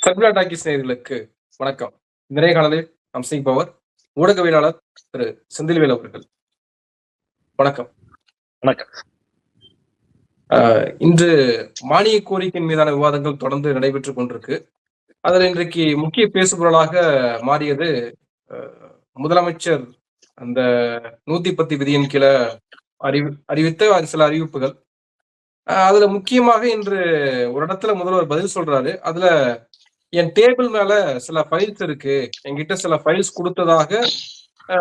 Circular talkies நேயர்களுக்கு வணக்கம். நிறைய காலையில் அம்சிங் பவர் ஊடகவியலாளர் திரு செந்தில்வேல் அவர்கள். வணக்கம். வணக்கம். இன்று மானிய கோரிக்கையின் மீதான விவாதங்கள் தொடர்ந்து நடைபெற்றுக் கொண்டிருக்கு. அதில் இன்றைக்கு முக்கிய பேசுபொருளாக மாறியது முதலமைச்சர் அந்த 110 விதியின் கீழே அறிவித்த சில அறிவிப்புகள். அதுல முக்கியமாக இன்று ஒரு இடத்துல முதல்வர் பதில் சொல்றாரு. அதுல என் டேபிள் மேல சில ஃபைல்ஸ் இருக்கு, என்கிட்ட சில ஃபைல்ஸ் கொடுத்ததாக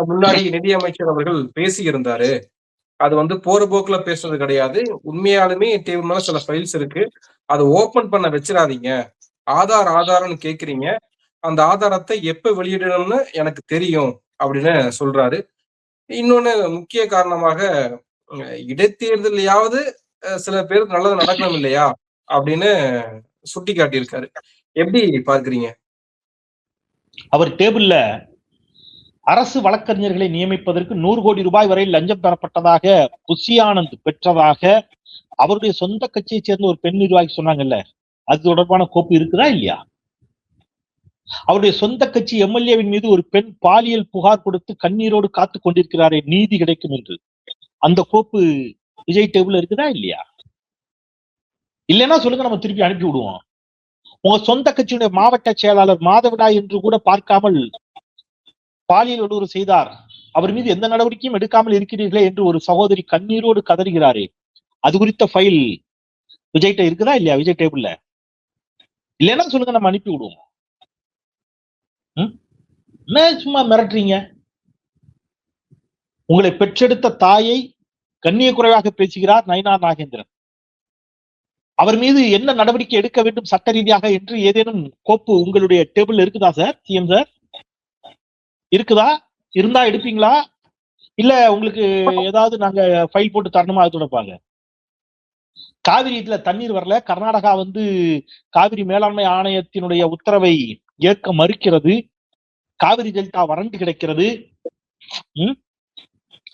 முன்னாடி நிதியமைச்சர் அவர்கள் பேசி இருந்தாரு. அது போற போக்குல பேசுறது கிடையாது. உண்மையாலுமே என் டேபிள் மேல சில ஃபைல்ஸ் இருக்கு, அதை ஓபன் பண்ண வச்சிடாதீங்க. ஆதாரம்னு கேக்குறீங்க, அந்த ஆதாரத்தை எப்ப வெளியிடணும்னு எனக்கு தெரியும் அப்படின்னு சொல்றாரு. இன்னொன்னு முக்கிய காரணமாக இடைத்தேர்தலையாவது சில பேருக்கு நல்லது நடக்கணும் இல்லையா அப்படின்னு சுட்டி காட்டியிருக்காரு. எப்படி பார்க்கிறீங்க? அவர் டேபிள்ல அரசு வழக்கறிஞர்களை நியமிப்பதற்கு 100 கோடி ரூபாய் வரை லஞ்சம் பெறப்பட்டதாக புஷி ஆனந்த் பெற்றதாக அவருடைய சொந்த கட்சியை சேர்ந்த ஒரு பெண் நிர்வாகி சொன்னாங்கல்ல, அது தொடர்பான கோப்பு இருக்குதா இல்லையா? அவருடைய சொந்த கட்சி எம்எல்ஏவின் மீது ஒரு பெண் பாலியல் புகார் கொடுத்து கண்ணீரோடு காத்து கொண்டிருக்கிறாரே, நீதி கிடைக்கும் என்று, அந்த கோப்பு விஜய் டேபிள் இருக்குதா இல்லையா? இல்லைன்னா சொல்லுங்க, நம்ம திருப்பி அனுப்பி விடுவோம். உங்க சொந்த கட்சியுடைய மாவட்ட செயலாளர் மாதவிடாய் என்று கூட பார்க்காமல் பாலியல் வல்லுறவு செய்தார், அவர் மீது எந்த நடவடிக்கையும் எடுக்காமல் இருக்கிறீர்களே என்று ஒரு சகோதரி கண்ணீரோடு கதறுகிறாரே, அது குறித்த ஃபைல் விஜய்கிட்ட இருக்குதா இல்லையா? விஜய் டேபிள்ல இல்லைன்னா சொல்லுங்க, நம்ம அனுப்பி விடுவோம். என்ன சும்மா மிரட்டுறீங்க? உங்களை பெற்றெடுத்த தாயை கண்ணிய குறைவாக பேசுகிறார் நயினார் நாகேந்திரன். அவர் மீது என்ன நடவடிக்கை எடுக்க வேண்டும் சட்ட ரீதியாக என்று ஏதேனும் கோப்பு உங்களுடைய டேபிள் இருக்குதா சார்? சிஎம் சார், இருக்குதா? இருந்தா எடுப்பீங்களா? இல்ல உங்களுக்கு ஏதாவது நாங்க ஃபைல் போட்டு தரணுமா? அது தொடர்பாங்க காவிரியில தண்ணீர் வரல, கர்நாடகா காவிரி மேலாண்மை ஆணையத்தினுடைய உத்தரவை ஏற்க மறுக்கிறது, காவிரி டெல்டா வறண்டு கிடக்கிறது.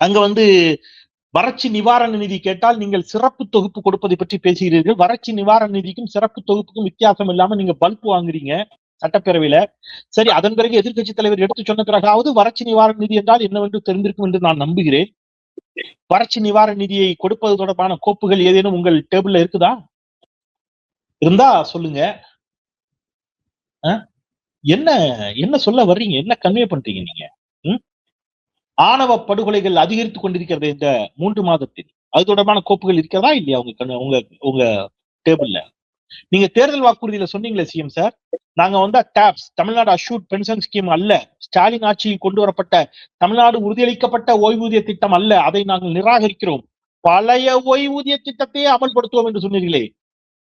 அங்க வறட்சி நிவாரண நிதி கேட்டால் நீங்கள் சிறப்பு தொகுப்பு கொடுப்பதை பற்றி பேசுகிறீர்கள். வறட்சி நிவாரண நிதிக்கும் சிறப்பு தொகுப்புக்கும் வித்தியாசம் இல்லாம நீங்க பல்ப் வாங்குறீங்க சட்டப்பேரவையில. சரி, அதன் பிறகு எதிர்கட்சி தலைவர் எடுத்து சொன்ன பிறகாவது வறட்சி நிவாரண நிதி என்றால் என்னவென்று தெரிந்திருக்கும் என்று நான் நம்புகிறேன். வறட்சி நிவாரண நிதியை கொடுப்பது தொடர்பான கோப்புகள் ஏதேனும் உங்கள் டேபிள்ல இருக்குதா? இருந்தா சொல்லுங்க. என்ன என்ன சொல்ல வர்றீங்க? என்ன கன்வே பண்றீங்க நீங்க? ஆணவ படுகொலைகள் அதிகரித்துக் கொண்டிருக்கிறது இந்த 3 மாதத்தில். அது தொடர்பான கோப்புகள் இருக்கிறதா இல்லையா உங்க டேபிள்ல? நீங்க தேர்தல் வாக்குறுதியில சொன்னீங்களே சிஎம் சார், நாங்க tops Tamil Nadu assured pension scheme அல்ல, ஸ்டாலின் ஆட்சியில் கொண்டு வரப்பட்ட தமிழ்நாடு உறுதியளிக்கப்பட்ட ஓய்வூதிய திட்டம் அல்ல, அதை நாங்கள் நிராகரிக்கிறோம், பழைய ஓய்வூதிய திட்டத்தையே அமல்படுத்துவோம் என்று சொன்னீர்களே.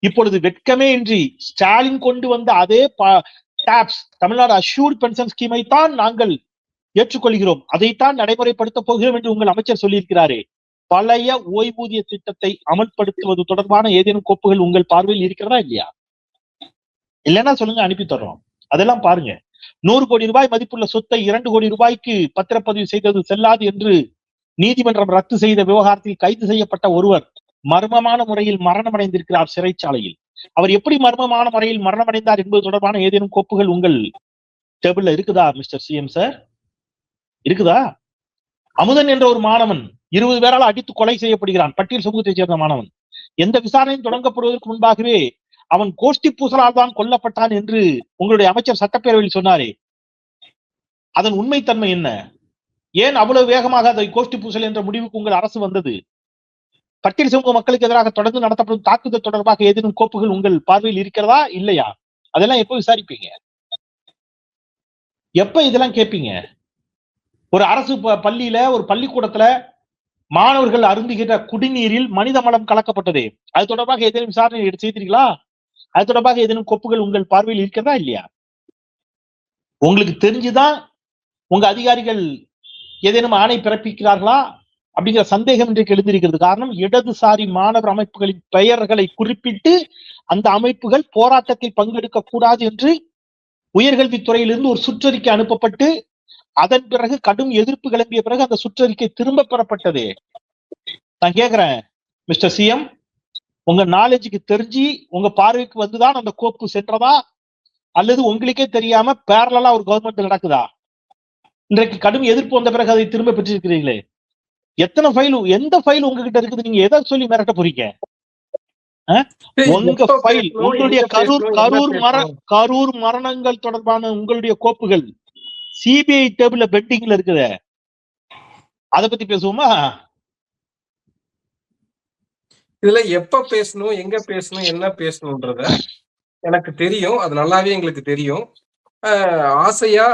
இப்பொழுது வெட்கமே இன்றி ஸ்டாலின் கொண்டு வந்த அதே டாப்ஸ் தமிழ்நாடு அஷ்யூர்ட் பென்ஷன் ஸ்கீமை தான் நாங்கள் ஏற்றுக்கொள்கிறோம், அதைத்தான் நடைமுறைப்படுத்த போகிறோம் என்று உங்கள் அமைச்சர் சொல்லியிருக்கிறாரே. பழைய ஓய்வூதிய திட்டத்தை அமல்படுத்துவது தொடர்பான ஏதேனும் கோப்புகள் உங்கள் பார்வையில் இருக்கிறதா இல்லையா? இல்லைன்னா சொல்லுங்க, அனுப்பி தர்றோம். அதெல்லாம் பாருங்க. 100 கோடி ரூபாய் மதிப்புள்ள சொத்தை 2 கோடி ரூபாய்க்கு பத்திரப்பதிவு செய்தது செல்லாது என்று நீதிமன்றம் ரத்து செய்த விவகாரத்தில் கைது செய்யப்பட்ட ஒருவர் மர்மமான முறையில் மரணமடைந்திருக்கிறார் சிறைச்சாலையில். அவர் எப்படி மர்மமான முறையில் மரணமடைந்தார் என்பது தொடர்பான ஏதேனும் கோப்புகள் உங்கள் டேபிள்ல இருக்குதா மிஸ்டர் சிஎம் சார்? இருக்குதா? அமுதன் என்ற ஒரு மாணவன் 20 பேரால் அடித்து கொலை செய்யப்படுகிறான், பட்டியல் சமூகத்தைச் சேர்ந்த மாணவன். எந்த விசாரணையும் தொடங்கப்படுவதற்கு முன்பாகவே அவன் கோஷ்டி பூசலால் தான் கொல்லப்பட்டான் என்று உங்களுடைய அமைச்சர் சட்டப்பேரவையில் சொன்னாரே, அதன் உண்மைத்தன்மை என்ன? ஏன் அவ்வளவு வேகமாக அதை கோஷ்டி பூசல் என்ற முடிவுக்கு உங்கள் அரசு வந்தது? பட்டியல் சமூக மக்களுக்கு எதிராக தொடர்ந்து நடத்தப்படும் தாக்குதல் தொடர்பாக ஏதேனும் கோப்புகள் உங்கள் பார்வையில் இருக்கிறதா இல்லையா? அதெல்லாம் எப்ப விசாரிப்பீங்க? எப்ப இதெல்லாம் கேட்பீங்க? ஒரு அரசு பள்ளியில, ஒரு பள்ளிக்கூடத்துல மாணவர்கள் அருந்துகிற குடிநீரில் மனித மலம் கலக்கப்பட்டது, அது தொடர்பாக ஏதேனும் விசாரணை செய்தீர்களா? அது தொடர்பாக ஏதேனும் கோப்புகள் உங்கள் பார்வையில் இருக்கிறதா இல்லையா? உங்களுக்கு தெரிஞ்சுதான் உங்க அதிகாரிகள் ஏதேனும் ஆணை பிறப்பிக்கிறார்களா அப்படிங்கிற சந்தேகம் இன்றைக்கு எழுந்திருக்கிறது. காரணம், இடதுசாரி மாணவர் அமைப்புகளின் பெயர்களை குறிப்பிட்டு அந்த அமைப்புகள் போராட்டத்தில் பங்கெடுக்க கூடாது என்று உயர்கல்வித்துறையிலிருந்து ஒரு சுற்றறிக்கை அனுப்பப்பட்டு அதன் பிறகு கடும் எதிர்ப்பு கிளம்பிய பிறகு அந்த சுற்றறிக்கை திரும்ப பெறப்பட்டது. நான் கேக்குறேன் மிஸ்டர் சிஎம், உங்க நாலேஜுக்கு தெரிஞ்சு உங்க பார்வைக்கு வந்துதான் அந்த கோப்பு சென்றதா அல்லது உங்களுக்கே தெரியாம பேரலா ஒரு கவர்மெண்ட் நடக்குதா? இன்றைக்கு கடும் எதிர்ப்பு வந்த பிறகு அதை திரும்ப பெற்றிருக்கிறீங்களே. எத்தனை ஃபைல், எந்த ஃபைல் உங்ககிட்ட இருக்குது? நீங்க எதை சொல்லி மிரட்ட போறீங்க? உங்க எப்ப ஃபைல், பேசணும், உங்களுடைய எங்க பேசணும், என்ன பேசணும்? கரூர் மரணங்கள் தொடர்பான உங்களுடைய கோப்புகள் சிபிஐ டேபிள்ல பெண்டிங்ல இருக்குது. அதை பத்தி பேசுவோமா? இதுல எப்ப பேசணும், எங்க பேசணும், என்ன பேசணும்ன்றத எனக்கு தெரியும். அது நல்லாவே எங்களுக்கு தெரியும். ஆசையா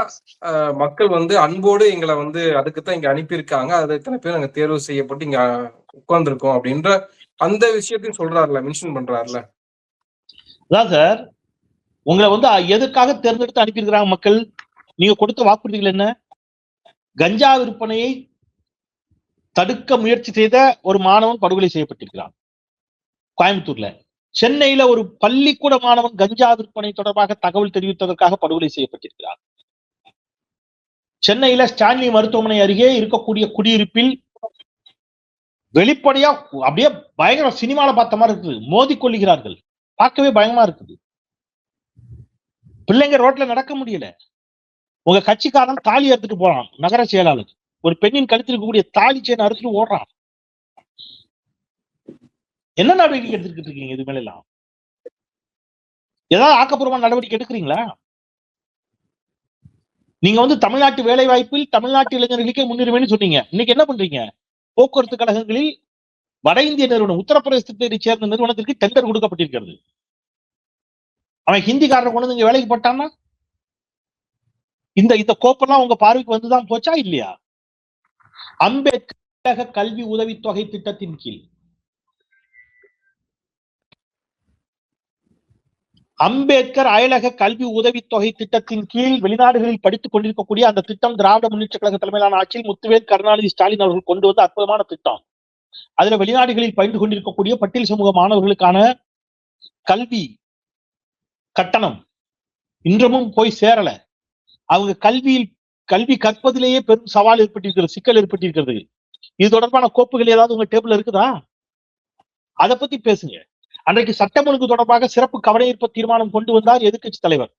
மக்கள் வந்து அன்போடு எங்களை வந்து அதுக்குத்தான் இங்க அனுப்பியிருக்காங்க. அது இத்தனை பேர் அங்க தேர்வு செய்யப்பட்டு இங்க உட்கார்ந்துருக்கோம் அப்படின்ற அந்த விஷயத்தையும் சொல்றாருல, மென்ஷன் பண்றாருல. அதான் சார், உங்களை வந்து எதற்காக தேர்ந்தெடுத்து அனுப்பியிருக்கிறாங்க மக்கள்? நீங்க கொடுத்த வாக்குறுதிகள் என்ன? கஞ்சா விற்பனையை தடுக்க முயற்சி செய்த ஒரு மாணவன் படுகொலை செய்யப்பட்டிருக்கிறான் கோயம்புத்தூர்ல. சென்னையில ஒரு பள்ளிக்கூட மாணவன் கஞ்சா விற்பனை தொடர்பாக தகவல் தெரிவித்ததற்காக படுகொலை செய்யப்பட்டிருக்கிறார். சென்னையில ஸ்டான்லி மருத்துவமனை அருகே இருக்கக்கூடிய குடியிருப்பில் வெளிப்படையா அப்படியே பயங்கர சினிமால பார்த்த மாதிரி இருக்குது, மோதி கொள்ளுகிறார்கள். பார்க்கவே பயமா இருக்குது. பிள்ளைங்க ரோட்ல நடக்க முடியல. உங்க கட்சிக்காரன் தாலி அறுத்துட்டு போறான். நகர செயலாளர் ஒரு பெண்ணின் கழுத்தில் இருக்கக்கூடிய தாலி செயின் அறுத்துட்டு ஓடுறான். என்ன நடவடிக்கை எடுத்துக்கிட்டு இருக்கீங்க? இது மேல எல்லாம் ஏதாவது ஆக்கப்பூர்வமான நடவடிக்கை எடுக்கிறீங்களா? நீங்க வந்து தமிழ்நாட்டு வேலை வாய்ப்பில் தமிழ்நாட்டு இளைஞர்களுக்கே முன்னுரிமைன்னு சொன்னீங்க. இன்னைக்கு என்ன பண்றீங்க? போக்குவரத்து கழகங்களில் வட இந்திய நிறுவனம், உத்தரப்பிரதேசத்தை சேர்ந்த நிறுவனத்திற்கு டெண்டர் கொடுக்கப்பட்டிருக்கிறது. அவன் ஹிந்திக்காரன் கொண்டு இங்க வேலைக்கு போட்டான்னா இந்த கோப்பெல்லாம் உங்க பார்வைக்கு வந்துதான் போச்சா இல்லையா? அம்பேத்கர் கல்வி உதவித்தொகை திட்டத்தின் கீழ் அம்பேத்கர் அயலக கல்வி உதவித்தொகை திட்டத்தின் கீழ் வெளிநாடுகளில் படித்துக் கொண்டிருக்கக்கூடிய அந்த திட்டம் திராவிட முன்னேற்ற கழக தலைமையிலான ஆட்சியில் முத்துவேல் கருணாநிதி ஸ்டாலின் அவர்கள் கொண்டு வந்த அற்புதமான திட்டம். அதுல வெளிநாடுகளில் பயின்று கொண்டிருக்கக்கூடிய பட்டியல் சமூக மாணவர்களுக்கான கல்வி கட்டணம் இன்றமும் போய் சேரல. அவங்க கல்வி கற்பதிலேயே பெரும் சவால் ஏற்பட்டிருக்கிறது, சிக்கல் ஏற்பட்டிருக்கிறது. இது தொடர்பான கோப்புகள் ஏதாவது உங்க டேபிள் இருக்குதா? அதை பத்தி பேசுங்க. அன்றைக்கு சட்டம் ஒழுங்கு தொடர்பாக சிறப்பு கவனஈர்ப்பு தீர்மானம் கொண்டு வந்தார் எதிர்கட்சி தலைவர்.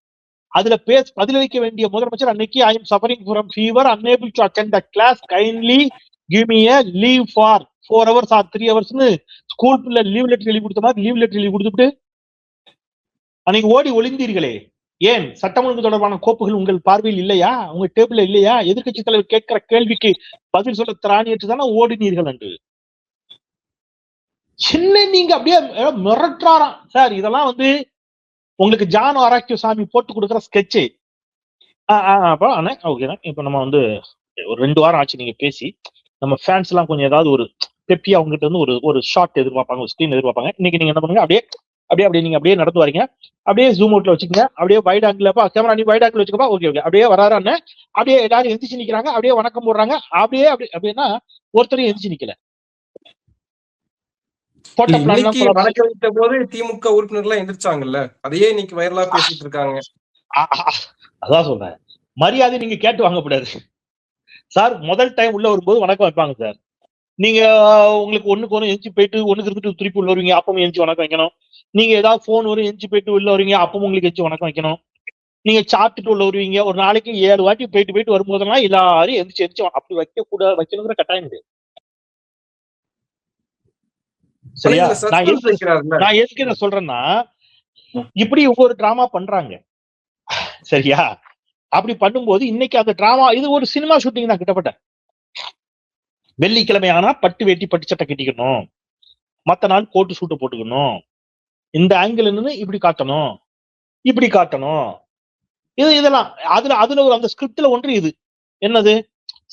அதுல பதிலளிக்க வேண்டிய முதலமைச்சர் அன்னைக்கு I am suffering from fever unable to attend the class kindly give me a leave for 4 hours or 3 hours ஸ்கூல்ல லீவ் லெட்டர் எழுதி கொடுத்த மாதிரி லீவ் லெட்டர் எழுதி கொடுத்துட்டு அன்னைக்கு ஓடி ஒளிந்தீர்களே. ஏன்? சட்டம் ஒழுங்கு தொடர்பான கோப்புகள் உங்கள் பார்வையில் இல்லையா? உங்க டேபிள்ல இல்லையா? எதிர்கட்சி தலைவர் கேட்கிற கேள்விக்கு பதில் சொல்ல திராணியற்று தானே ஓடினீர்கள் என்று. என்ன நீங்க அப்படியே மிரட்டாராம் சார். இதெல்லாம் வந்து உங்களுக்கு ஜான் ஆராக்கிய சாமி போட்டு கொடுக்குற ஸ்கெட்சு. இப்ப நம்ம வந்து ஒரு 2 வாரம் ஆச்சு நீங்க பேசி. நம்ம ஃபேன்ஸ் எல்லாம் கொஞ்சம் ஏதாவது ஒரு பெப்பியா அவங்ககிட்ட வந்து ஒரு ஷார்ட் எதிர்பார்ப்பாங்க, ஒரு ஸ்கிரீன் எதிர்பார்ப்பாங்க. இன்னைக்கு நீங்க என்ன பண்ணுங்க, அப்படியே நீங்க அப்படியே நடந்து வரீங்க. அப்படியே ஜூம் அவுட்ல வச்சுக்கோங்க. அப்படியே வைட் ஆங்கிள்ப்பா கேமரா நீ வைட் ஆங்கிள் வச்சுக்கப்பா. ஓகே அப்படியே வராறான்னு அப்படியே எல்லாரும் எந்திரிச்சு நிக்கிறாங்க. அப்படியே வணக்கம் போடுறாங்க. அப்படின்னா ஒருத்தரையும் எந்திரிச்சு நிக்கல. வணக்கம் வைத்த போது திமுக உறுப்பினர்லாம் எந்திரிச்சாங்கல்ல, அதையே இன்னைக்கு வைரலா பேசிட்டு இருக்காங்க. அதான் சொல்றேன், மரியாதை நீங்க கேட்டு வாங்கக்கூடாது சார். முதல் டைம் உள்ள வரும்போது வணக்கம் வைப்பாங்க சார். நீங்க உங்களுக்கு ஒண்ணுக்கு ஒன்று எஞ்சி போயிட்டு ஒண்ணுக்கு இருந்துட்டு திருப்பி உள்ள வருவீங்க, அப்பவும் எஞ்சி வணக்கம் வைக்கணும். நீங்க ஏதாவது போன் வரும் எஞ்சி போயிட்டு உள்ள வருவீங்க, அப்பவும் உங்களுக்கு எஞ்சி வணக்கம் வைக்கணும். நீங்க சாப்பிட்டுட்டு உள்ள வருவீங்க. ஒரு நாளைக்கு 7 வாட்டி போயிட்டு வரும்போதெல்லாம் எல்லாரும் எந்திரிச்சு அப்படி வைக்கணுங்கிற கட்டாயம் கிடையாது. சரியா? நான் எதுக்கு என்ன சொல்றேன்னா, இப்படி ஒவ்வொரு டிராமா பண்றாங்க. சரியா? அப்படி பண்ணும்போது இன்னைக்கு அந்த டிராமா இது ஒரு சினிமா ஷூட்டிங் தான் கிட்டப்பட்ட. வெள்ளிக்கிழமை ஆனா பட்டு வேட்டி பட்டு சட்டை கட்டிக்கணும், மத்த நாள் கோட்டு சூட்டை போட்டுக்கணும், இந்த ஆங்கிள் நின்று இப்படி காட்டணும், இப்படி காட்டணும். இதெல்லாம் அதுல ஒரு அந்த ஸ்கிரிப்ட்ல ஒன்று இது என்னது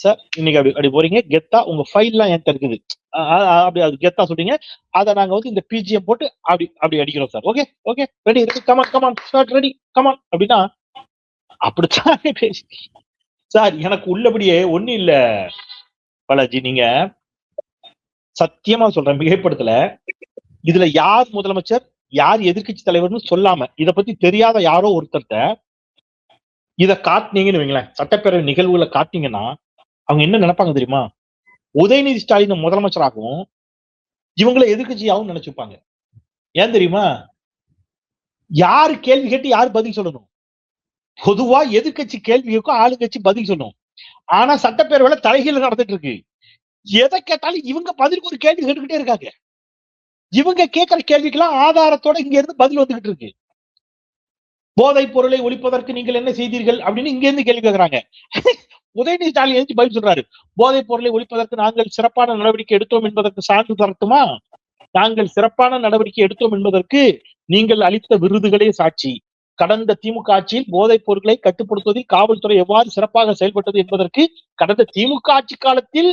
சார், இன்னைக்கு அப்படி போறீங்க கெத்தா, உங்க ஃபைல்லாம் என்கிட்ட இருக்குது, அப்படி அது கெத்தா சொல்றீங்க. அதை நாங்க வந்து இந்த பிஜிஎம் போட்டு அப்படி அடிக்கிறோம் sir. Okay ready come on start ready come on அப்படின்னா அப்படித்தான் பேசி சார். எனக்கு உள்ளபடியே ஒண்ணு இல்ல பாலாஜி, நீங்க சத்தியமா சொல்றேன், மிகைப்படுத்தல. இதுல யார் முதலமைச்சர் யார் எதிர்கட்சி தலைவர்னு சொல்லாம இத பத்தி தெரியாத யாரோ ஒருத்தர்ட்ட இத காட்டினீங்கன்னு வைங்களேன், சட்டப்பேரவை நிகழ்வுகளை காட்டினீங்கன்னா அவங்க என்ன நினைப்பாங்க தெரியுமா? உதயநிதி ஸ்டாலின் முதலமைச்சராகவும் இவங்களை எதிர்கட்சியாகவும் நினைச்சுப்பாங்க. ஏன் தெரியுமா? யாரு கேள்வி கேட்டு யாரு பதில் சொல்லணும்? பொதுவா எதிர்க்கட்சி கேள்வி கேட்கும், ஆளுங்கட்சி பதில் சொல்லும். ஆனா சட்டப்பேரவையில தலைகீழ நடந்துட்டு இருக்கு. எதை கேட்டாலும் இவங்க பதிலுக்கு ஒரு கேள்வி கேட்டுக்கிட்டே இருக்காங்க. இவங்க கேட்கிற கேள்விக்கெல்லாம் ஆதாரத்தோட இங்க இருந்து பதில் வந்துகிட்டு இருக்கு. போதைப் பொருளை ஒழிப்பதற்கு நீங்கள் என்ன செய்தீர்கள் அப்படின்னு இங்க இருந்து கேள்வி கேட்கிறாங்க. உதயநிதி ஸ்டாலின் எழுந்து பதில் சொல்றாரு. போதைப் பொருளை ஒழிப்பதற்கு நாங்கள் சிறப்பான நடவடிக்கை எடுத்தோம் என்பதற்கு சான்று தரட்டுமா? நாங்கள் சிறப்பான நடவடிக்கை எடுத்தோம் என்பதற்கு நீங்கள் அளித்த விருதுகளே சாட்சி. கடந்த திமுக ஆட்சியில் போதைப் பொருட்களை கட்டுப்படுத்துவதில் காவல்துறை எவ்வாறு சிறப்பாக செயல்பட்டது என்பதற்கு கடந்த திமுக ஆட்சி காலத்தில்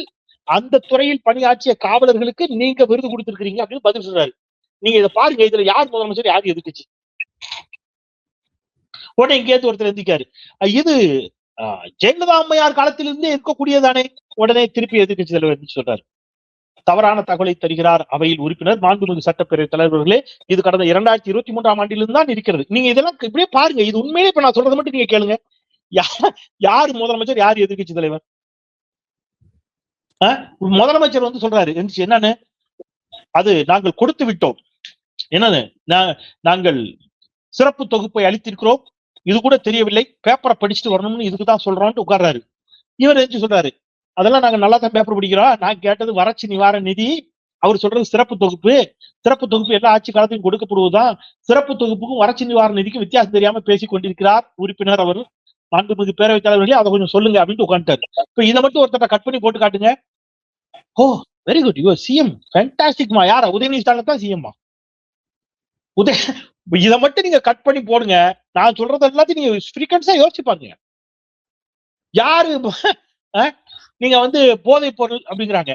அந்த துறையில் பணியாற்றிய காவலர்களுக்கு நீங்க விருது கொடுத்திருக்கிறீங்க அப்படின்னு பதில் சொல்றாரு. நீங்க இதை பாருங்க, இதுல யார் முதலமைச்சர் யார் எதிர்க்கட்சி? உடனே இங்கேருந்து ஒருத்தர் எந்திக்காரு, இது ஜெயலலிதா அம்மையார் காலத்திலிருந்தே இருக்கக்கூடியதானே. உடனே திருப்பி எதிர்க்கட்சி தலைவர் சொல்றாரு, தவறான தகவலை தருகிறார் அவையில் உறுப்பினர் மாண்புமிகு சட்டப்பேரவை தலைவர்களே. இது கடந்த 2023ஆம் ஆண்டிலிருந்து தான் இருக்கிறது. நீங்க இதெல்லாம் இப்படியே பாருங்க. இது உண்மையிலே இப்ப நான் சொல்றது மட்டும் நீங்க கேளுங்க. யார் முதலமைச்சர் யார் எதிர்க்கட்சி தலைவர்? முதலமைச்சர் வந்து சொல்றாரு என்னன்னு, அது நாங்கள் கொடுத்து விட்டோம். என்னன்னு, நாங்கள் சிறப்பு தொகுப்பை அளித்திருக்கிறோம், இது கூட தெரியவில்லை, பேப்பரை படிச்சுட்டு வரணும்னு இதுக்குதான் சொல்றோம்னு உட்கார்றாரு. இவர் என்ன சொல்றாரு, அதெல்லாம் நாங்க நல்லா தான் பேப்பர் படிக்கிறோம், நான் கேட்டது வறட்சி நிவாரண நிதி, அவர் சொல்றது சிறப்பு தொகுப்பு. சிறப்பு தொகுப்பு எல்லா ஆட்சி காலத்தையும் கொடுக்கப்படுவதுதான். சிறப்பு தொகுப்புக்கும் வறட்சி நிவாரண நிதிக்கும் வித்தியாசம் தெரியாம பேசிக் கொண்டிருக்கிறார் உறுப்பினர் அவர். மாண்புமிகு பேரவைத் தலைவர்களே அதை கொஞ்சம் சொல்லுங்க அப்படின்னு உட்காந்துட்டாரு. இப்ப இதை மட்டும் ஒருத்தர் கட் பண்ணி போட்டு காட்டுங்க. ஓ வெரி குட், யூ சிஎம் ஃபேண்டாஸ்டிக்மா. யாரா? உதயநிதி ஸ்டாலின் தான் சிஎம்மா. இதை மட்டும் நீங்க கட் பண்ணி போடுங்க. நான் சொல்றது எல்லாத்தையும் நீங்க ஃப்ரீக்வன்ஸா யோசிச்சு பாருங்க. யாரு நீங்க வந்து போதைப் பொருள் அப்படிங்கிறாங்க.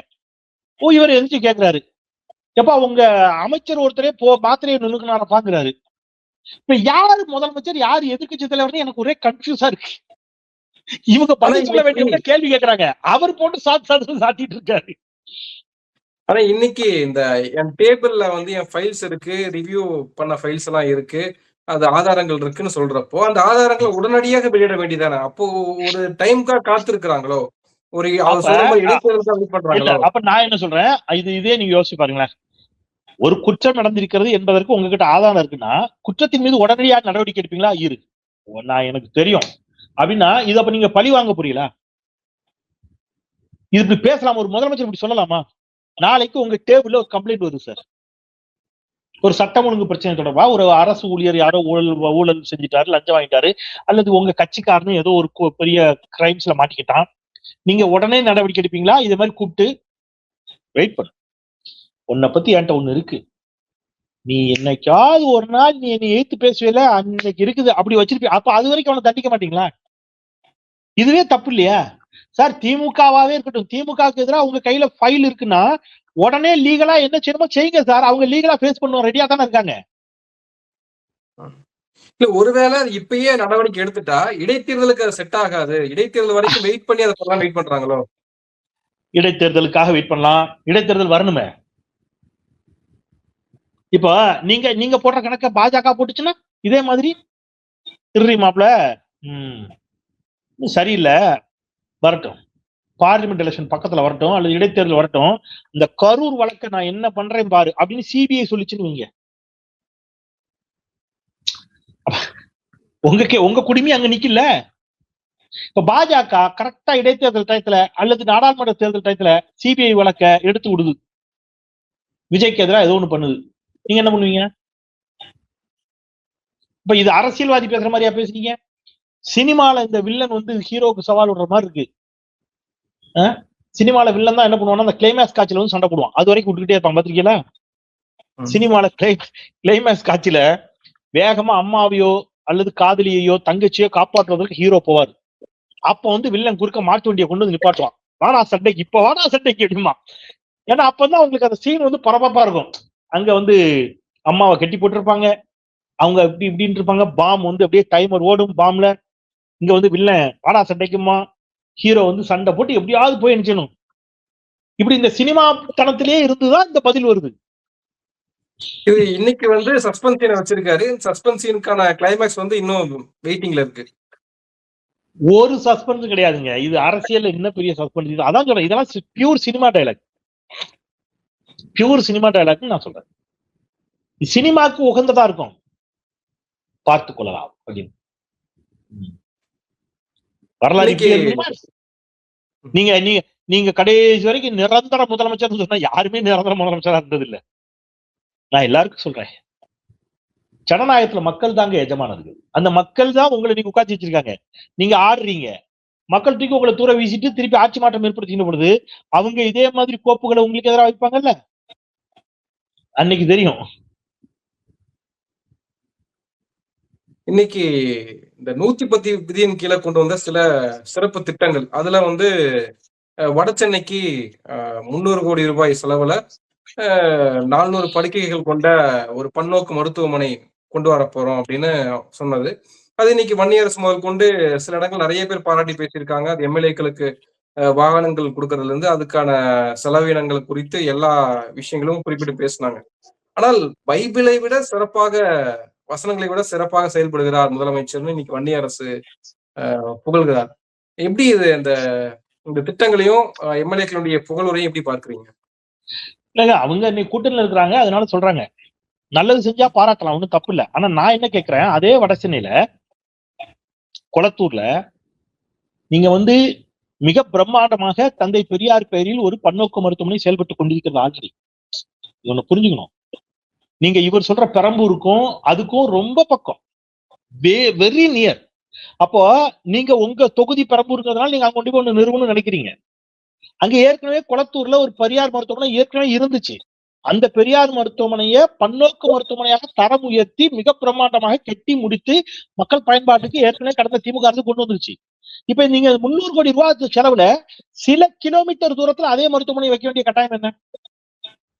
ஓ இவர் எதிர்த்து கேட்கிறாரு, எப்ப உங்க அமைச்சர் ஒருத்தரே மாத்திரையை நுணுக்குனார பாக்குறாரு. இப்ப யாரு முதலமைச்சர் யாரு எதிர்க்கட்சி தலைவர்னு எனக்கு ஒரே கன்ஃபியூஸா இருக்கு. இவங்க பதில் சொல்ல வேண்டிய கேள்வி கேட்கறாங்க, அவர் போட்டு சாத்திட்டு இருக்காரு. ஆனா இன்னைக்கு இந்த என் டேபிள்ல வந்து என் ஃபைல்ஸ் இருக்கு, ரிவ்யூ பண்ண ஃபைல்ஸ் எல்லாம் இருக்கு, அது ஆதாரங்கள் இருக்குன்னு சொல்றப்போ அந்த ஆதாரங்களை உடனடியாக வெளியிட வேண்டியதானே? அப்போ ஒரு டைம்க்காக காத்திருக்கிறாங்களோ? ஒரு அவர் சொல்ற மாதிரி இடைத்தேர்தலுக்கு வெயிட் பண்றாங்களோ? அப்ப நான் என்ன சொல்றேன், இதே நீங்க யோசிச்சு பாருங்களேன். ஒரு குற்றம் நடந்திருக்கிறது என்பதற்கு உங்ககிட்ட ஆதாரம் இருக்குன்னா குற்றத்தின் மீது உடனடியாக நடவடிக்கை எடுப்பீங்களா? நான் எனக்கு தெரியும் அப்படின்னா இது அப்ப நீங்க பழி வாங்க புரியல. இது இப்படி பேசலாம், ஒரு முதலமைச்சர் இப்படி சொல்லலாமா? நாளைக்கு உங்க டேபிள்ல ஒரு கம்ப்ளைண்ட் வருது சார், ஒரு சட்டம் ஒழுங்கு பிரச்சனை தொடர்பா ஒரு அரசு ஊழியர் யாரோ ஊழல் செஞ்சுட்டாரு, லஞ்சம் வாங்கிட்டாரு, அல்லது உங்க கட்சிக்காரனும் ஏதோ ஒரு பெரிய கிரைம்ஸ்ல மாட்டிக்கிட்டான். நீங்க உடனே நடவடிக்கை எடுப்பீங்களா? இதே மாதிரி கூப்பிட்டு வெயிட் பண்ணு, உன்னை பத்தி என்கிட்ட ஒண்ணு இருக்கு, நீ என்னைக்காவது ஒரு நாள் நீ என்னை எதிர்த்து பேசுவேல, அன்னைக்கு இருக்குது அப்படி வச்சிருப்பீங்க. அப்ப அது வரைக்கும் அவனை தண்டிக்க மாட்டீங்களா? இதுவே தப்பு இல்லையா சார்? திமுகவாவே இருக்கட்டும், திமுகவுக்கு எதிராக உங்க கையில ஃபைல் இருக்குன்னா உடனே லீகலா என்ன செய்யணுமோ செய்யுங்க சார். அவங்க லீகலா ஃபேஸ் பண்ணுவோம் ரெடியா தானே இருக்காங்க. இல்ல ஒருவேளை இப்பயே நடவடிக்கை எடுத்துட்டா இடைத்தேர்தலுக்கு அது செட் ஆகாது, இடைத்தேர்தல் வரைக்கும் வெயிட் பண்ணி அதை பண்ணலாம் வெயிட் பண்றாங்களோ? இடைத்தேர்தலுக்காக வெயிட் பண்ணலாம், இடைத்தேர்தல் வரணுமே. இப்ப நீங்க போடுற கணக்க பாஜக போட்டுச்சுன்னா இதே மாதிரி திருறி மாப்பிள சரியில்லை, வரட்டும், பார்லிமெண்ட் எலெக்ஷன் பக்கத்துல வரட்டும், அல்லது இடைத்தேர்தல் வரட்டும், இந்த கரூர் வழக்க நான் என்ன பண்றேன் பாரு அப்படின்னு சிபிஐ சொல்லிச்சுன்னு வைங்க, உங்க குடிமை அங்க நிக்கல. இப்ப பாஜக கரெக்டா இடைத்தேர்தல் டயத்துல அல்லது நாடாளுமன்ற தேர்தல் டயத்துல சிபிஐ வழக்க எடுத்து விடுது, விஜய்க்கு எதிராக ஏதோ ஒண்ணு பண்ணுது, நீங்க என்ன பண்ணுவீங்க? இப்ப இது அரசியல்வாதி பேசுற மாதிரியா பேசுறீங்க? சினிமால இந்த வில்லன் வந்து ஹீரோக்கு சவால் விடுற மாதிரி இருக்கு. சினிமால வில்லன் தான் என்ன பண்ணுவான்னா அந்த கிளைமேக்ஸ் காட்சியில வந்து சண்டை போடுவான், அது வரைக்கும் விட்டுக்கிட்டே இருப்பான். பாத்திருக்கீங்களா? சினிமால கிளைமேக்ஸ் காட்சியில வேகமா அம்மாவையோ அல்லது காதலியையோ தங்கச்சியோ காப்பாற்றுவதற்கு ஹீரோ போவார். அப்ப வந்து வில்லன் குறுக்க மாட்டு வண்டியை கொண்டு வந்து நிப்பாட்டுவான், வாடா சண்டைக்கு, இப்ப வாடா சண்டைக்கு அப்படிமா. ஏன்னா அப்பதான் அவங்களுக்கு அந்த சீன் வந்து பரபரப்பா இருக்கும். அங்க வந்து அம்மாவை கட்டி போட்டிருப்பாங்க, அவங்க இப்படி இப்படின்னு இருப்பாங்க, பாம் வந்து அப்படியே டைமர் ஓடும் பாம்ல. இங்க வந்து வில்லன் வாடா சண்டைக்குமா, ஹீரோ வந்து சண்டை போட்டு எப்படியாவது போய் நினைச்சணும். இப்படி இந்த சினிமா தனத்திலேயே இருந்துதான் இந்த பதில் வருது. இது இன்னைக்கு வந்து சஸ்பென்ஷன் வச்சிருக்காரு, சஸ்பென்ஷனுக்கான கிளைமேக்ஸ் வந்து இன்னும் வெயிட்டிங்ல இருக்கு. ஒரு சஸ்பென்ஸ் கிடையாதுங்க, இது அரசியல் என்ன பெரிய சஸ்பென்ஸ். அதான் சொல்றேன், இதெல்லாம் pure cinema dialogue, pure cinema டைலாக்னு நான் சொல்றேன். சினிமாக்கு உகந்ததா இருக்கும், பார்த்து கொள்ளலாம் அப்படின்னு. வரலாறு இன்னைக்கு இப்படி இருக்குமா? நீங்க நீங்க நீங்க கடைசி வரைக்கும் நிரந்தர முதலமைச்சர் சொன்னா யாருமே நிரந்தர முதலமைச்சரா இருந்தது இல்ல. நான் எல்லாருக்கும் சொல்றேன், ஜனநாயகத்துல மக்கள் தாங்க எஜமானர்கள். அந்த மக்கள் தான் உங்களை நீங்க உட்காந்து வச்சிருக்காங்க. நீங்க ஆடுறீங்க, மக்கள் தூக்கி உங்களை தூர வீசிட்டு திருப்பி ஆட்சி மாற்றம் ஏற்படுத்தின பொழுது அவங்க இதே மாதிரி கோப்புகளை உங்களுக்கு எதிராக வைப்பாங்கல்ல, அன்னைக்கு தெரியும். இன்னைக்கு இந்த 110 விதியின் கீழே கொண்டு வந்த சில சிறப்பு திட்டங்கள், அதுல வந்து வட சென்னைக்கு 300 கோடி ரூபாய் செலவுல 400 படுக்கைகள் கொண்ட ஒரு பன்னோக்கு மருத்துவமனை கொண்டு வர போறோம் அப்படின்னு சொன்னது. அது இன்னைக்கு வன்னியரசு முதல் கொண்டு சில இடங்கள் நிறைய பேர் பாராட்டி பேசியிருக்காங்க. அது எம்எல்ஏக்களுக்கு வாகனங்கள் கொடுக்கறதுல இருந்து அதுக்கான செலவினங்கள் குறித்து எல்லா விஷயங்களும் குறிப்பிட்டு பேசினாங்க. ஆனால் பைபிளை விட சிறப்பாக, வசனங்களை விட சிறப்பாக செயல்படுகிறார் முதலமைச்சர்னு இன்னைக்கு வன்னிய அரசு புகழ்கிறார். எப்படி இது இந்த திட்டங்களையும் எம்எல்ஏக்களுடைய புகழுரையும் எப்படி பார்க்கிறீங்க? இல்லங்க, அவங்க இன்னைக்கு கூட்டணியில இருக்கிறாங்க, அதனால சொல்றாங்க. நல்லது செஞ்சா பாராட்டலாம், ஒண்ணும் தப்பு இல்ல. ஆனா நான் என்ன கேட்கிறேன், அதே வட சென்னையில கொளத்தூர்ல நீங்க வந்து மிக பிரம்மாண்டமாக தந்தை பெரியார் பெயரில் ஒரு பன்னோக்கு மருத்துவமனை செயல்பட்டு கொண்டிருக்கிறது ஆல்ரெடி. ஒண்ணு புரிஞ்சுக்கணும், நீங்க இவர் சொல்ற பெரம்பூருக்கும் அதுக்கும் ரொம்ப பக்கம், வெரி நியர். அப்போ நீங்க உங்க தொகுதி பெரம்பூருங்கிறதுனால நீங்க அங்க கொண்டு போய் ஒண்ணு நிறுவனம் நினைக்கிறீங்க. அங்க ஏற்கனவே கொளத்தூர்ல ஒரு பெரியார் மருத்துவமனை ஏற்கனவே இருந்துச்சு. அந்த பெரியார் மருத்துவமனையை பன்னோக்கு மருத்துவமனையாக தரம் உயர்த்தி மிக பிரம்மாண்டமாக கட்டி முடித்து மக்கள் பயன்பாட்டுக்கு ஏற்கனவே கடந்த திமுக அரசு கொண்டு வந்துருச்சு. இப்ப நீங்க 300 கோடி ரூபாய் செலவுல சில கிலோமீட்டர் தூரத்துல அதே மருத்துவமனை வைக்க வேண்டிய கட்டாயம் என்ன?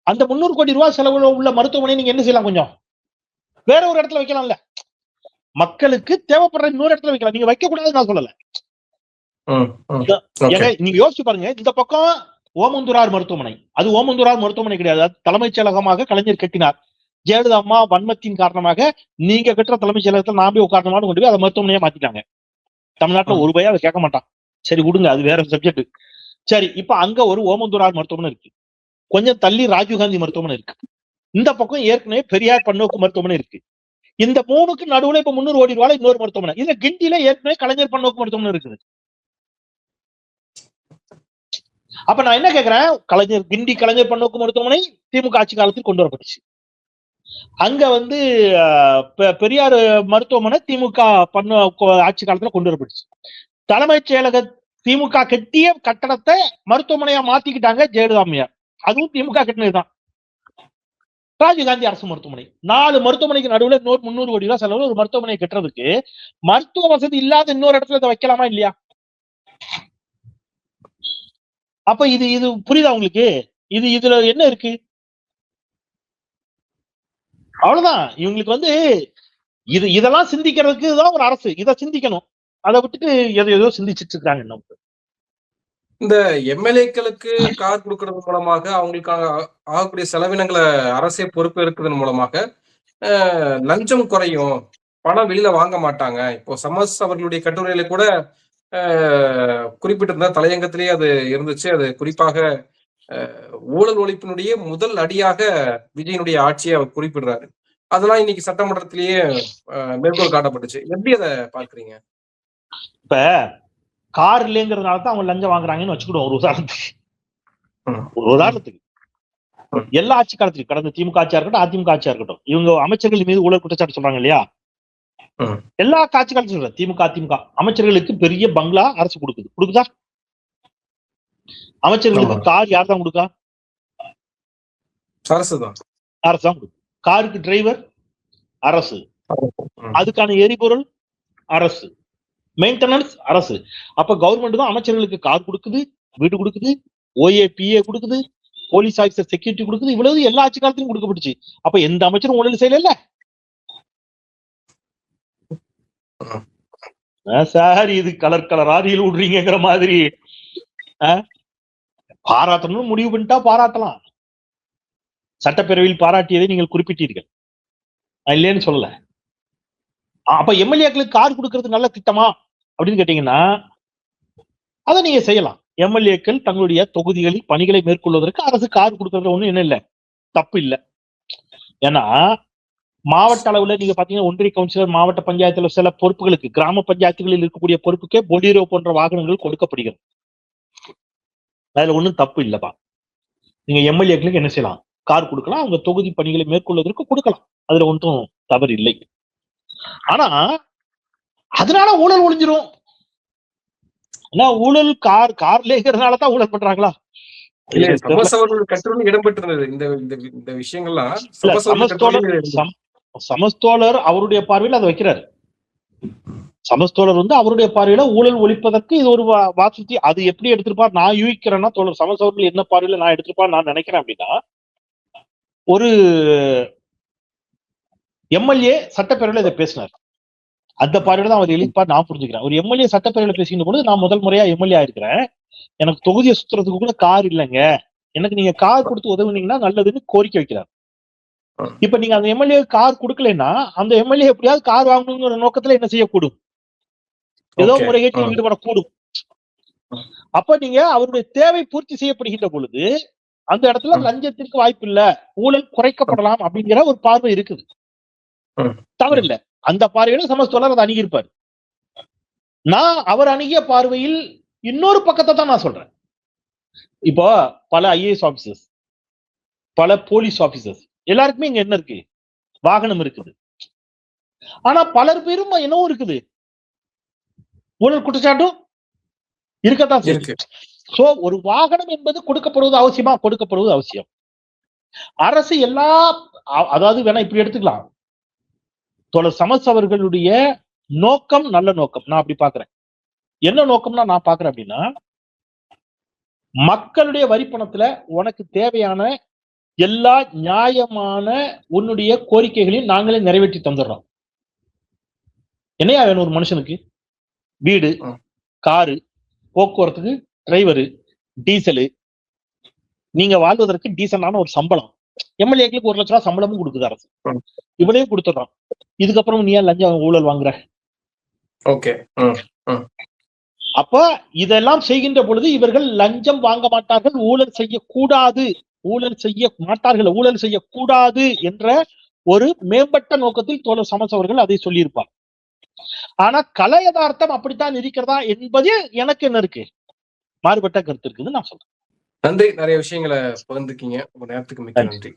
அந்த 300 கோடி ரூபாய் செலவுல உள்ள மருத்துவமனை நீங்க என்ன செய்யலாம், கொஞ்சம் வேற ஒரு இடத்துல வைக்கலாம்ல. மக்களுக்கு தேவைப்படுற இன்னொரு இடத்துல வைக்கலாம், நீங்க வைக்க கூடாதுன்னு நான் சொல்லல. நீங்க யோசிச்சு பாருங்க, இந்த பக்கம் ஓமந்தூரார் மருத்துவமனை, அது ஓமந்தூரார் மருத்துவமனை கிடையாது, அது தலைமைச் செயலகமாக கலைஞர் கட்டினார். ஜெயலலிதா அம்மா வன்மத்தின் காரணமாக நீங்க கட்டுற தலைமைச் செயலகத்தில் நான் போய் உட்காரணுமான்னு கொண்டு போய் அதை மருத்துவமனையா மாத்திட்டாங்க. தமிழ்நாட்டுல ஒரு பையா அதை கேட்க மாட்டான். சரி விடுங்க, அது வேற சப்ஜெக்ட். சரி, இப்ப அங்க ஒரு ஓமந்தூரார் மருத்துவமனை இருக்கு, கொஞ்சம் தள்ளி ராஜீவ்காந்தி மருத்துவமனை இருக்கு, இந்த பக்கம் ஏற்கனவே பெரியார் பன்னோக்கு மருத்துவமனை இருக்கு. இந்த மூணுக்கு நடுவுல இப்ப 300 கோடி ரூபாய் இன்னொரு மருத்துவமனை, இதுல கிண்டியில ஏற்கனவே கலைஞர் பன்னோக்கு மருத்துவமனை இருக்குது. அப்ப நான் என்ன கேட்கிறேன், கிண்டி கலைஞர் பன்னோக்கு மருத்துவமனை திமுக ஆட்சி காலத்தில் கொண்டு வரப்பட்டுச்சு. அங்க வந்து பெரியார் மருத்துவமனை திமுக ஆட்சி காலத்துல கொண்டு வரப்பட்டுச்சு. தலைமைச் செயலக திமுக கட்டிய கட்டடத்தை மருத்துவமனையா மாத்திக்கிட்டாங்க ஜெயலலிதா அம்மையார், அதுவும் திமுக கட்டினதுதான். ராஜீவ்காந்தி அரசு மருத்துவமனை, 4 மருத்துவமனைக்கு நடுவுல இன்னொரு 300 கோடி ரூபாய் செலவு ஒரு மருத்துவமனை கட்டுறதுக்கு மருத்துவ வசதி இல்லாத இன்னொரு இடத்துல இதை வைக்கலாமா இல்லையா? அப்ப இது புரியுதா உங்களுக்கு? இதுல என்ன இருக்கு? அவ்வளவுதான். இவங்களுக்கு வந்து இதெல்லாம் சிந்திக்கிறதுக்கு தான் ஒரு அரசு, இதை சிந்திக்கணும். அதை விட்டுட்டு ஏதோ சிந்திச்சுட்டு இருக்காங்க. நமக்கு இந்த எம்எல்ஏக்களுக்கு கார் கொடுக்கறது மூலமாக அவங்களுக்காக ஆகக்கூடிய செலவினங்களை அரசே பொறுப்பு இருக்கிறதன் மூலமாக லஞ்சம் குறையும், பணம் வெளியில வாங்க மாட்டாங்க. இப்போ சமஸ் அவர்களுடைய கட்டுரையில கூட குறிப்பிட்டிருந்த தலையங்கத்திலேயே அது இருந்துச்சு. அது குறிப்பாக ஊழல் ஒழிப்பினுடைய முதல் அடியாக விஜயனுடைய ஆட்சியை அவர் குறிப்பிடுறாரு. அதெல்லாம் இன்னைக்கு சட்டமன்றத்திலேயே மேற்கோள் காட்டப்பட்டுச்சு. எப்படி அதை பார்க்கறீங்க? இப்ப கார் இல்லைங்கிறதுனால தான் அவங்க லஞ்சம் வாங்குறாங்கன்னு வச்சுக்கிடுவோம். ஒரு உதாரணத்துக்கு எல்லா ஆட்சி காலத்திலும் கடந்த திமுக ஆட்சியா இருக்கட்டும், அதிமுக ஆட்சியா இருக்கட்டும், இவங்க அமைச்சர்கள் மீது ஊழல் குற்றச்சாட்டு சொல்றாங்க இல்லையா? எல்லா ஆட்சி காலத்திலும் சொல்ற திமுக அதிமுக அமைச்சர்களுக்கு பெரிய பங்களா அரசு கொடுக்குதா? அமைச்சர்களுக்கு கார் யார் தான் கொடுக்கா? அரசு தான் கொடுக்கும். காருக்கு டிரைவர் அரசு, அதுக்கான எரிபொருள் அரசு, மெயின்டெனன்ஸ் அரசு. அப்ப கவர்மெண்ட் தான் அமைச்சர்களுக்கு கார் கொடுக்குது, வீடு கொடுக்குது, OAPA கொடுக்குது, போலீஸ் ஆபீசர் செக்யூரிட்டி கொடுக்குது. இவ்வளவு எல்லா ஆட்சி காலத்திலும் கொடுக்கப்பட்டுச்சு. அப்ப எந்த அமைச்சரும் ஊழல் செய்யல. சார் இது கலர் ஆரியில் விடுறீங்கிற மாதிரி பாராட்டணும் முடிவு பண்ணிட்டா பாராட்டலாம். சட்டப்பேரவையில் பாராட்டியதை நீங்கள் குறிப்பிட்டீர்கள், இல்லைன்னு சொல்லல. அப்ப எம்எல்ஏக்களுக்கு கார் கொடுக்கறது நல்ல திட்டமா அப்படின்னு கேட்டீங்கன்னா அதை நீங்க செய்யலாம். எம்எல்ஏக்கள் தங்களுடைய தொகுதிகளில் பணிகளை மேற்கொள்வதற்கு அரசு கார் கொடுக்கறதுல ஒண்ணும் என்ன இல்லை, தப்பு இல்லை. ஏன்னா மாவட்ட அளவுல நீங்க பாத்தீங்கன்னா ஒன்றிய கவுன்சிலர், மாவட்ட பஞ்சாயத்துல சில பொறுப்புகளுக்கு, கிராம பஞ்சாயத்துகளில் இருக்கக்கூடிய பொறுப்புக்கே பொலீரோ போன்ற வாகனங்கள் கொடுக்கப்படுகிறது. அதுல ஒண்ணும் தப்பு இல்லப்பா. நீங்க எம்எல்ஏக்களுக்கு என்ன செய்யலாம்? கார் கொடுக்கலாம், அவங்க தொகுதி பணிகளை மேற்கொள்வதற்கு கொடுக்கலாம். அதுல ஒன்றும் தவறு இல்லை. ஆனா அதனால ஊழல் ஒழிஞ்சிரும். ஊழல் கார்லேங்கிறதுனாலதான் ஊழல் பண்றாங்களா? இல்ல, சமஸ்தோலர் கட்டுரையில் இடம்பெற்றிருந்தது இந்த விஷயங்கள்லாம். சமஸ்தோலர் அவருடைய பார்வையில் அதை வைக்கிறாரு. சமஸ்தோலர் அவருடைய பார்வையில ஊழல் ஒழிப்பதற்கு இது ஒரு வாக்குறுதி. அது எப்படி எடுத்திருப்பார் நான் யூகிக்கிறேன்னா, தோழர் சமஸ்தோலர் என்ன பார்வையில நான் எடுத்திருப்பார் நான் நினைக்கிறேன் அப்படின்னா, ஒரு எம்எல்ஏ சட்டப்பேரவையில இதை பேசினார். அந்த பார்வையில தான் அவர் எழுப்பார் நான் புரிஞ்சுக்கிறேன். ஒரு எம்எல்ஏ சட்டப்பேரவையில பேசிக்கிற பொழுது, நான் முதல் முறையா எம்எல்ஏ ஆயிருக்கிறேன், எனக்கு தொகுதியை சுத்துறதுக்கு கூட கார் இல்லைங்க, எனக்கு நீங்க கார் கொடுத்து உதவுனீங்கன்னா நல்லதுன்னு கோரிக்கை வைக்கிறார். இப்ப நீங்க அந்த எம்எல்ஏ கார் கொடுக்கலன்னா, அந்த எம்எல்ஏ எப்படியாவது கார் வாங்கணுங்கிற நோக்கத்துல என்ன செய்யக்கூடும்? ஏதோ முறைகேட்டில் ஈடுபடக்கூடும். அப்ப நீங்க அவருடைய தேவை பூர்த்தி செய்யப்படுகின்ற பொழுது அந்த இடத்துல லஞ்சத்திற்கு வாய்ப்பு இல்ல, ஊழல் குறைக்கப்படலாம் அப்படிங்கிற ஒரு பார்வை இருக்குது. தவறு இல்ல. அந்த பார்வையில சமஸ்தோலர் அதை அணுகியிருப்பார். நான் அவர் அணுகிய பார்வையில் இன்னொரு பக்கத்தை தான் நான் சொல்றேன். இப்போ பல ஐஏஎஸ் ஆபீசர்ஸ், பல போலீஸ் ஆபீசர்ஸ் எல்லாருக்குமே இங்க என்ன இருக்கு? வாகனம் இருக்குது. ஆனா பலர் பேரும் என்னவோ இருக்குது, ஊழல் குற்றச்சாட்டும் இருக்கத்தான் இருக்கு. சோ ஒரு வாகனம் என்பது கொடுக்கப்படுவது அவசியமா? கொடுக்கப்படுவது அவசியம். அரசு அதாவது வேணா இப்படி எடுத்துக்கலாம், தோழர் சமஸ் அவர்களுடைய நோக்கம் நல்ல நோக்கம், நான் அப்படி பாக்குறேன். என்ன நோக்கம்னா நான் பாக்குறேன் அப்படின்னா, மக்களுடைய வரிப்பணத்துல உனக்கு தேவையான எல்லா நியாயமான உன்னுடைய கோரிக்கைகளையும் நாங்களே நிறைவேற்றி தந்துடுறோம். என்னையா வேணும் ஒரு மனுஷனுக்கு? வீடு, காரு, போக்குவரத்துக்கு டிரைவரு, டீசலு, நீங்க வாழ்வதற்கு டீசலான ஒரு சம்பளம். எம்எல்ஏக்களுக்கு 1 லட்சம் ரூபாய் சம்பளமும் கொடுக்குது அரசு, இவளையும் கொடுத்துடுறோம். இதுக்கப்புறம் நீ ஏன் லஞ்சம் ஊழல் வாங்குற? அப்ப இதெல்லாம் செய்கின்ற பொழுது இவர்கள் லஞ்சம் வாங்க மாட்டார்கள், ஊழல் செய்யக்கூடாது, ஊழல் செய்ய மாட்டார்கள், ஊழல் செய்யக்கூடாது என்ற ஒரு மேம்பட்ட நோக்கத்தில் தோழர் சமஸ் அவர்கள் அதை சொல்லியிருப்பார். ஆனா கல யதார்த்தம் அப்படித்தான் இருக்கிறதா என்பது எனக்கு என்ன இருக்கு, மாறுபட்ட கருத்து இருக்குன்னு நான் சொல்றேன். நன்றி. நிறைய விஷயங்களை பகிர்ந்துக்கீங்க. உங்க நேரத்துக்கு மிக்க நன்றி.